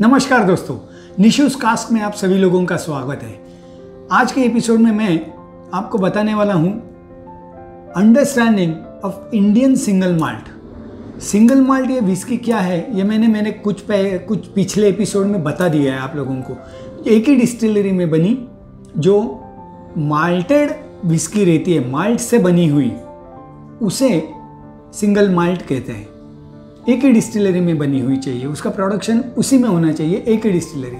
नमस्कार दोस्तों, निशूज कास्ट में आप सभी लोगों का स्वागत है। आज के एपिसोड में मैं आपको बताने वाला हूँ understanding of Indian single malt. Single malt ये विस्की क्या है ये मैंने कुछ पिछले एपिसोड में बता दिया है आप लोगों को। एक ही डिस्टिलरी में बनी जो माल्टेड विस्की रहती है, माल्ट से बनी हुई, उसे सिंगल माल्ट कहते हैं। एक ही डिस्टिलरी में बनी हुई चाहिए, उसका प्रोडक्शन उसी में होना चाहिए, एक ही डिस्टिलरी,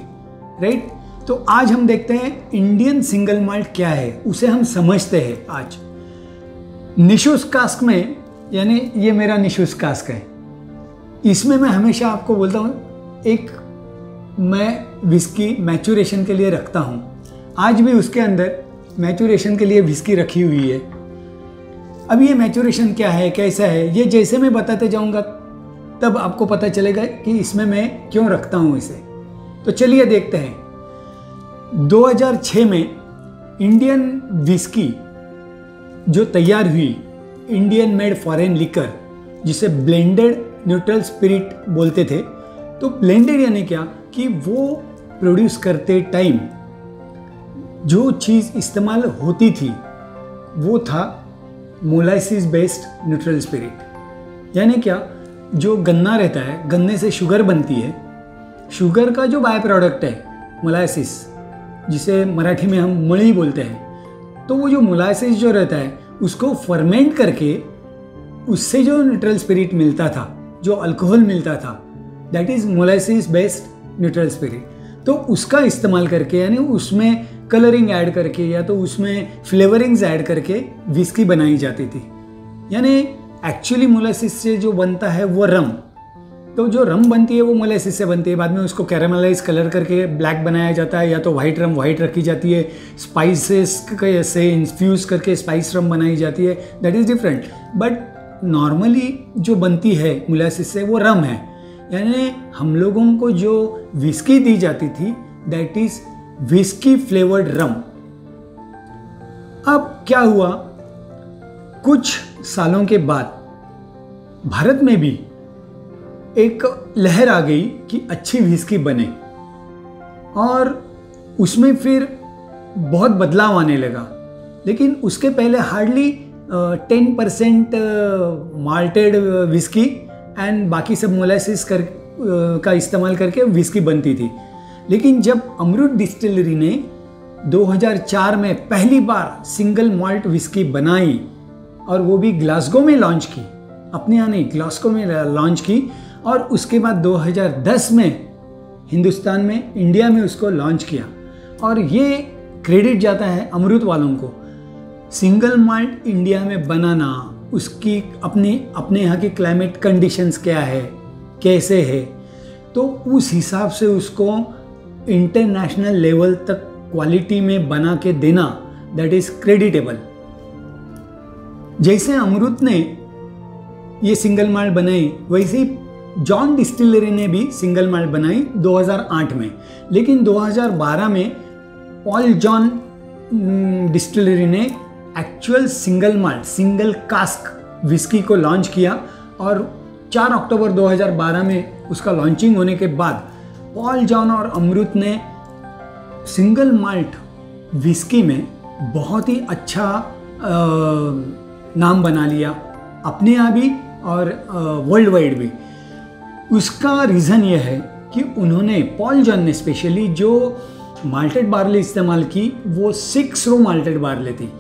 राइट। तो आज हम देखते हैं इंडियन सिंगल माल्ट क्या है, उसे हम समझते हैं आज निशूज कास्क में। यानी ये मेरा निशूज कास्क है, इसमें मैं हमेशा आपको बोलता हूँ एक मैं विस्की मैचुरेशन के लिए रखता हूँ। आज भी उसके अंदर मैचुरेशन के लिए विस्की रखी हुई है। अब ये मैचुरेशन क्या है, कैसा है, ये जैसे मैं बताते जाऊँगा तब आपको पता चलेगा कि इसमें मैं क्यों रखता हूँ इसे। तो चलिए देखते हैं। 2006 में इंडियन विस्की जो तैयार हुई, इंडियन मेड फॉरेन लिकर, जिसे ब्लेंडेड न्यूट्रल स्पिरिट बोलते थे। तो ब्लेंडेड यानी क्या कि वो प्रोड्यूस करते टाइम जो चीज़ इस्तेमाल होती थी वो था मोलासिस बेस्ड न्यूट्रल स्पिरिट। यानी क्या, जो गन्ना रहता है, गन्ने से शुगर बनती है, शुगर का जो बाय प्रोडक्ट है मोलासिस, जिसे मराठी में हम मळी बोलते हैं, तो वो जो मोलासिस जो रहता है उसको फर्मेंट करके उससे जो न्यूट्रल स्पिरिट मिलता था, जो अल्कोहल मिलता था, that is molasses based neutral spirit. तो उसका इस्तेमाल करके, यानी उसमें कलरिंग ऐड करके या तो उसमें फ्लेवरिंग्स ऐड करके विस्की बनाई जाती थी। यानी एक्चुअली मोलासिस से जो बनता है वो रम, तो जो रम बनती है वो मोलासिस से बनती है। बाद में उसको कैरामलाइज कलर करके ब्लैक बनाया जाता है, या तो वाइट रम वाइट रखी जाती है, स्पाइसेस से इन्फ्यूज़ करके स्पाइस रम बनाई जाती है, that is different. But normally जो बनती है मोलासिस से वो रम है। यानी हम लोगों को जो विस्की दी जाती थी दैट इज़ विस्की फ्लेवर्ड रम। अब क्या हुआ, कुछ सालों के बाद भारत में भी एक लहर आ गई कि अच्छी विस्की बने, और उसमें फिर बहुत बदलाव आने लगा। लेकिन उसके पहले हार्डली 10% माल्टेड विस्की एंड बाकी सब मोलासिस का इस्तेमाल करके विस्की बनती थी। लेकिन जब अमृत डिस्टिलरी ने 2004 में पहली बार सिंगल माल्ट विस्की बनाई, और वो भी ग्लासगो में लॉन्च की, अपने यहाँ नहीं, ग्लासगो में लॉन्च की, और उसके बाद 2010 में हिंदुस्तान में, इंडिया में उसको लॉन्च किया। और ये क्रेडिट जाता है अमृत वालों को। सिंगल माल्ट इंडिया में बनाना, उसकी अपने यहाँ की क्लाइमेट कंडीशंस क्या है, कैसे है, तो उस हिसाब से उसको इंटरनेशनल लेवल तक क्वालिटी में बना के देना, दैट इज़ क्रेडिटेबल। जैसे अमृत ने ये सिंगल माल्ट बनाई, वैसे ही जॉन डिस्टिलरी ने भी सिंगल माल्ट बनाई 2008 में। लेकिन 2012 में पॉल जॉन डिस्टिलरी ने actual single malt, single cask whisky को लॉन्च किया, और 4 अक्टूबर 2012 में उसका लॉन्चिंग होने के बाद पॉल जॉन और अमृत ने सिंगल माल्ट विस्की में बहुत ही अच्छा नाम बना लिया, अपने यहाँ भी और वर्ल्ड वाइड भी। उसका रीज़न यह है कि उन्होंने, पॉल जॉन ने स्पेशली, जो माल्टेड बार्ले इस्तेमाल की वो 6 रो माल्टेड बार्ले थी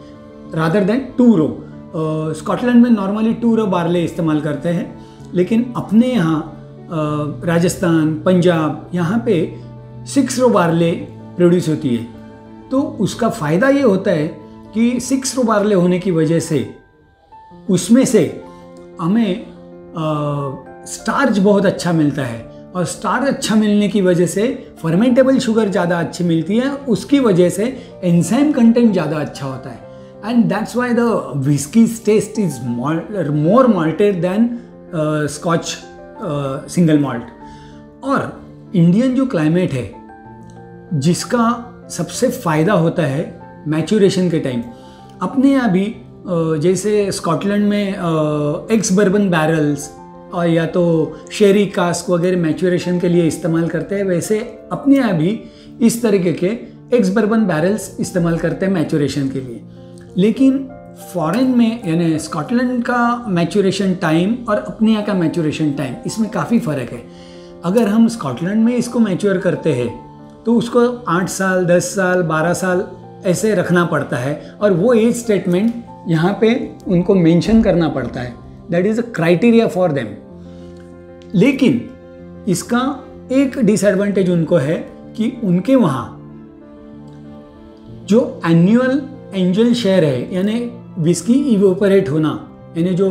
रादर देन 2 रो। स्कॉटलैंड में नॉर्मली 2 रो बार्ले इस्तेमाल करते हैं, लेकिन अपने यहाँ राजस्थान, पंजाब, यहाँ पे 6 रो बार्ले प्रोड्यूस होती है। तो उसका फ़ायदा ये होता है कि 6 रो बार्ले होने की वजह से उसमें से हमें स्टार्च बहुत अच्छा मिलता है, और स्टार्च अच्छा मिलने की वजह से फर्मेंटेबल शुगर ज़्यादा अच्छी मिलती है, उसकी वजह से एंजाइम कंटेंट ज़्यादा अच्छा होता है, and that's why the whiskies taste is more malted than Scotch single malt. और इंडियन जो क्लाइमेट है, जिसका सबसे फ़ायदा होता है मैचुरेशन के टाइम, अपने यहाँ भी जैसे स्कॉटलैंड में एक्स बर्बन बैरल्स और या तो शेरी कास्क वगैरह मैच्योरेशन के लिए इस्तेमाल करते हैं, वैसे अपने यहाँ भी इस तरीके के एक्स बर्बन बैरल्स इस्तेमाल करते हैं मैच्योरेशन के लिए। लेकिन फॉरेन में यानी स्कॉटलैंड का मैच्योरेशन टाइम और अपने यहाँ का मैच्योरेशन टाइम, इसमें काफ़ी फ़र्क है। अगर हम स्कॉटलैंड में इसको मैच्योर करते हैं तो उसको 8 साल, 10 साल, 12 साल ऐसे रखना पड़ता है, और वो एज स्टेटमेंट यहाँ पे उनको मेंशन करना पड़ता है। That is a criteria for them. लेकिन इसका एक डिसएडवांटेज उनको है कि उनके वहाँ जो एनुअल एंजल शेयर है, यानी विस्की इवोपरेट होना, यानी जो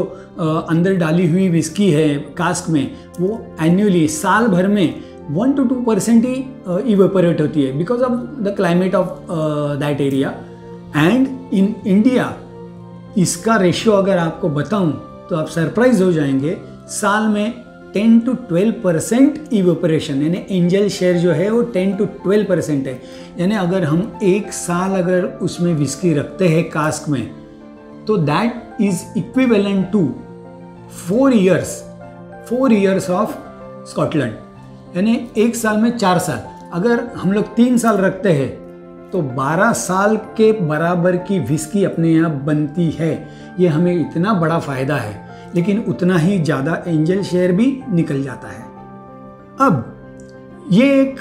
अंदर डाली हुई विस्की है कास्क में, वो एन्युअली साल भर में 1 to 2% ही इवेपोरेट होती है because of the climate of that area. And in India इसका रेशियो अगर आपको बताऊं तो आप सरप्राइज हो जाएंगे। साल में 10 to 12% इवेपोरेशन, यानी एंजल शेयर जो है वो 10 to 12% है। यानी अगर हम एक साल अगर उसमें विस्की रखते हैं कास्क में, तो that is equivalent to 4 years of Scotland, यानी एक साल में 4 साल। अगर हम लोग 3 साल रखते हैं तो 12 साल के बराबर की विस्की अपने यहाँ बनती है। ये हमें इतना बड़ा फ़ायदा है, लेकिन उतना ही ज़्यादा एंजल शेयर भी निकल जाता है। अब ये एक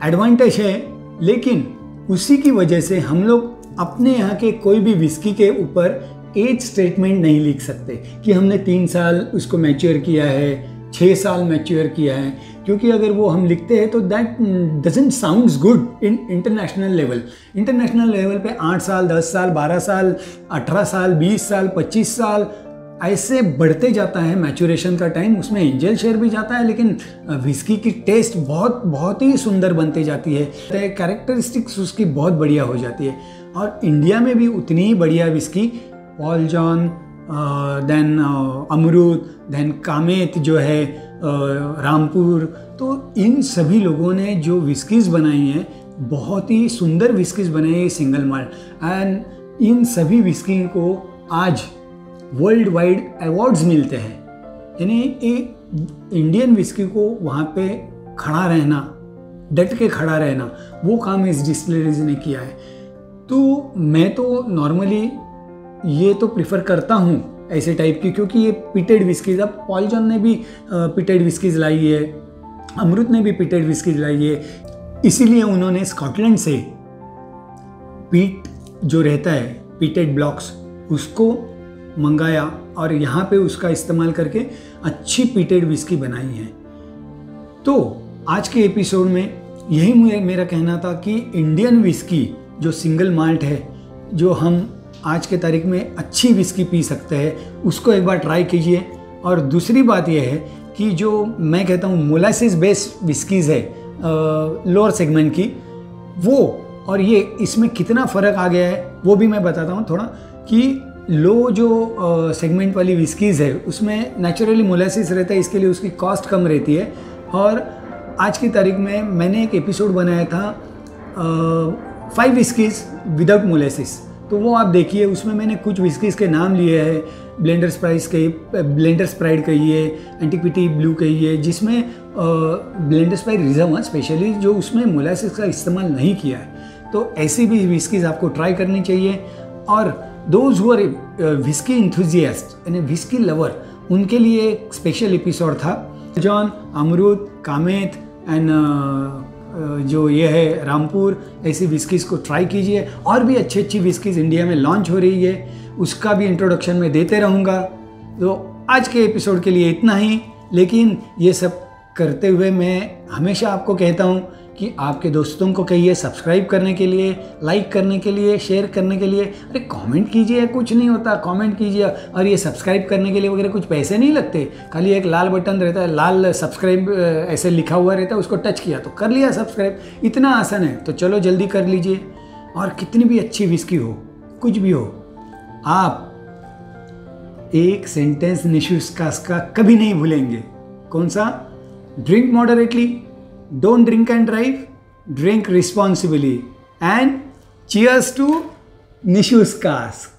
एडवांटेज है, लेकिन उसी की वजह से हम लोग अपने यहाँ के कोई भी विस्की के ऊपर एज स्टेटमेंट नहीं लिख सकते कि हमने 3 साल उसको मैच्योर किया है, 6 साल मैच्योर किया है, क्योंकि अगर वो हम लिखते हैं तो that doesn't sounds good in international level. International level पे 8 साल, 10 साल, 12 साल, 18 साल, 20 साल, 25 साल ऐसे बढ़ते जाता है मैच्योरेशन का टाइम। उसमें एंजल शेयर भी जाता है, लेकिन विस्की की टेस्ट बहुत ही सुंदर बनते जाती है, कैरेक्टरिस्टिक्स उसकी बहुत बढ़िया हो जाती है। और इंडिया में भी उतनी ही बढ़िया विस्की पॉल जॉन, देन अमरूद, देन कामेत जो है, रामपुर, तो इन सभी लोगों ने जो विस्कीज़ बनाई हैं बहुत ही सुंदर विस्कीज़ बनाई है सिंगल माल्ट। एंड इन सभी विस्की को आज वर्ल्ड वाइड अवार्ड्स मिलते हैं। यानी एक इंडियन विस्की को वहाँ पे खड़ा रहना, डट के खड़ा रहना, वो काम इस डिस्टिलरीज ने किया है। तो मैं तो नॉर्मली ये तो प्रिफर करता हूँ ऐसे टाइप की, क्योंकि ये पिटेड विस्कीज, अब पॉल जॉन ने भी पिटेड विस्कीज लाई है, अमृत ने भी पिटेड विस्कीज लाई है, इसीलिए उन्होंने स्कॉटलैंड से पीट जो रहता है, पिटेड ब्लॉक्स, उसको मंगाया और यहाँ पे उसका इस्तेमाल करके अच्छी पिटेड विस्की बनाई है। तो आज के एपिसोड में यही मेरा कहना था कि इंडियन विस्की जो सिंगल माल्ट है, जो हम आज के तारीख में अच्छी विस्की पी सकते हैं, उसको एक बार ट्राई कीजिए। और दूसरी बात यह है कि जो मैं कहता हूँ मोलासिस बेस्ड विस्कीज़ है लोअर सेगमेंट की, वो और ये इसमें कितना फ़र्क आ गया है वो भी मैं बताता हूँ थोड़ा। कि लो जो सेगमेंट वाली विस्कीज़ है उसमें नेचुरली मोलासिस रहता है, इसके लिए उसकी कॉस्ट कम रहती है। और आज की तारीख में मैंने एक एपिसोड बनाया था 5 विस्कीज़ विदाउट मोलासिस, तो वो आप देखिए। उसमें मैंने कुछ विस्कीज़ के नाम लिए हैं, ब्लेंडर्स प्राइड कहिए, एंटिक्विटी ब्लू कहिए, जिसमें ब्लेंडर्स प्राइड रिजर्व स्पेशली जो उसमें मोलासिस का इस्तेमाल नहीं किया है। तो ऐसी भी विस्कीज़ आपको ट्राई करनी चाहिए। और those who are whisky enthusiast यानी विस्की लवर, उनके लिए एक स्पेशल एपिसोड था। जॉन, अमरूद, कामेत एंड जो ये है रामपुर, ऐसी विस्कीज़ को ट्राई कीजिए। और भी अच्छी विस्कीज़ इंडिया में लॉन्च हो रही है, उसका भी इंट्रोडक्शन मैं देते रहूँगा। तो आज के एपिसोड के लिए इतना ही, लेकिन ये सब करते हुए मैं हमेशा आपको कहता हूँ कि आपके दोस्तों को कहिए सब्सक्राइब करने के लिए, लाइक करने के लिए, शेयर करने के लिए। अरे कमेंट कीजिए, कुछ नहीं होता, कमेंट कीजिए। और ये सब्सक्राइब करने के लिए वगैरह कुछ पैसे नहीं लगते, खाली एक लाल बटन रहता है, लाल सब्सक्राइब ऐसे लिखा हुआ रहता है, उसको टच किया तो कर लिया सब्सक्राइब। इतना आसान है, तो चलो जल्दी कर लीजिए। और कितनी भी अच्छी विस्की हो, कुछ भी हो, आप एक सेंटेंस निशुस का कभी नहीं भूलेंगे। कौन सा? Drink moderately, don't drink and drive, drink responsibly, and cheers to Nishu's Cask.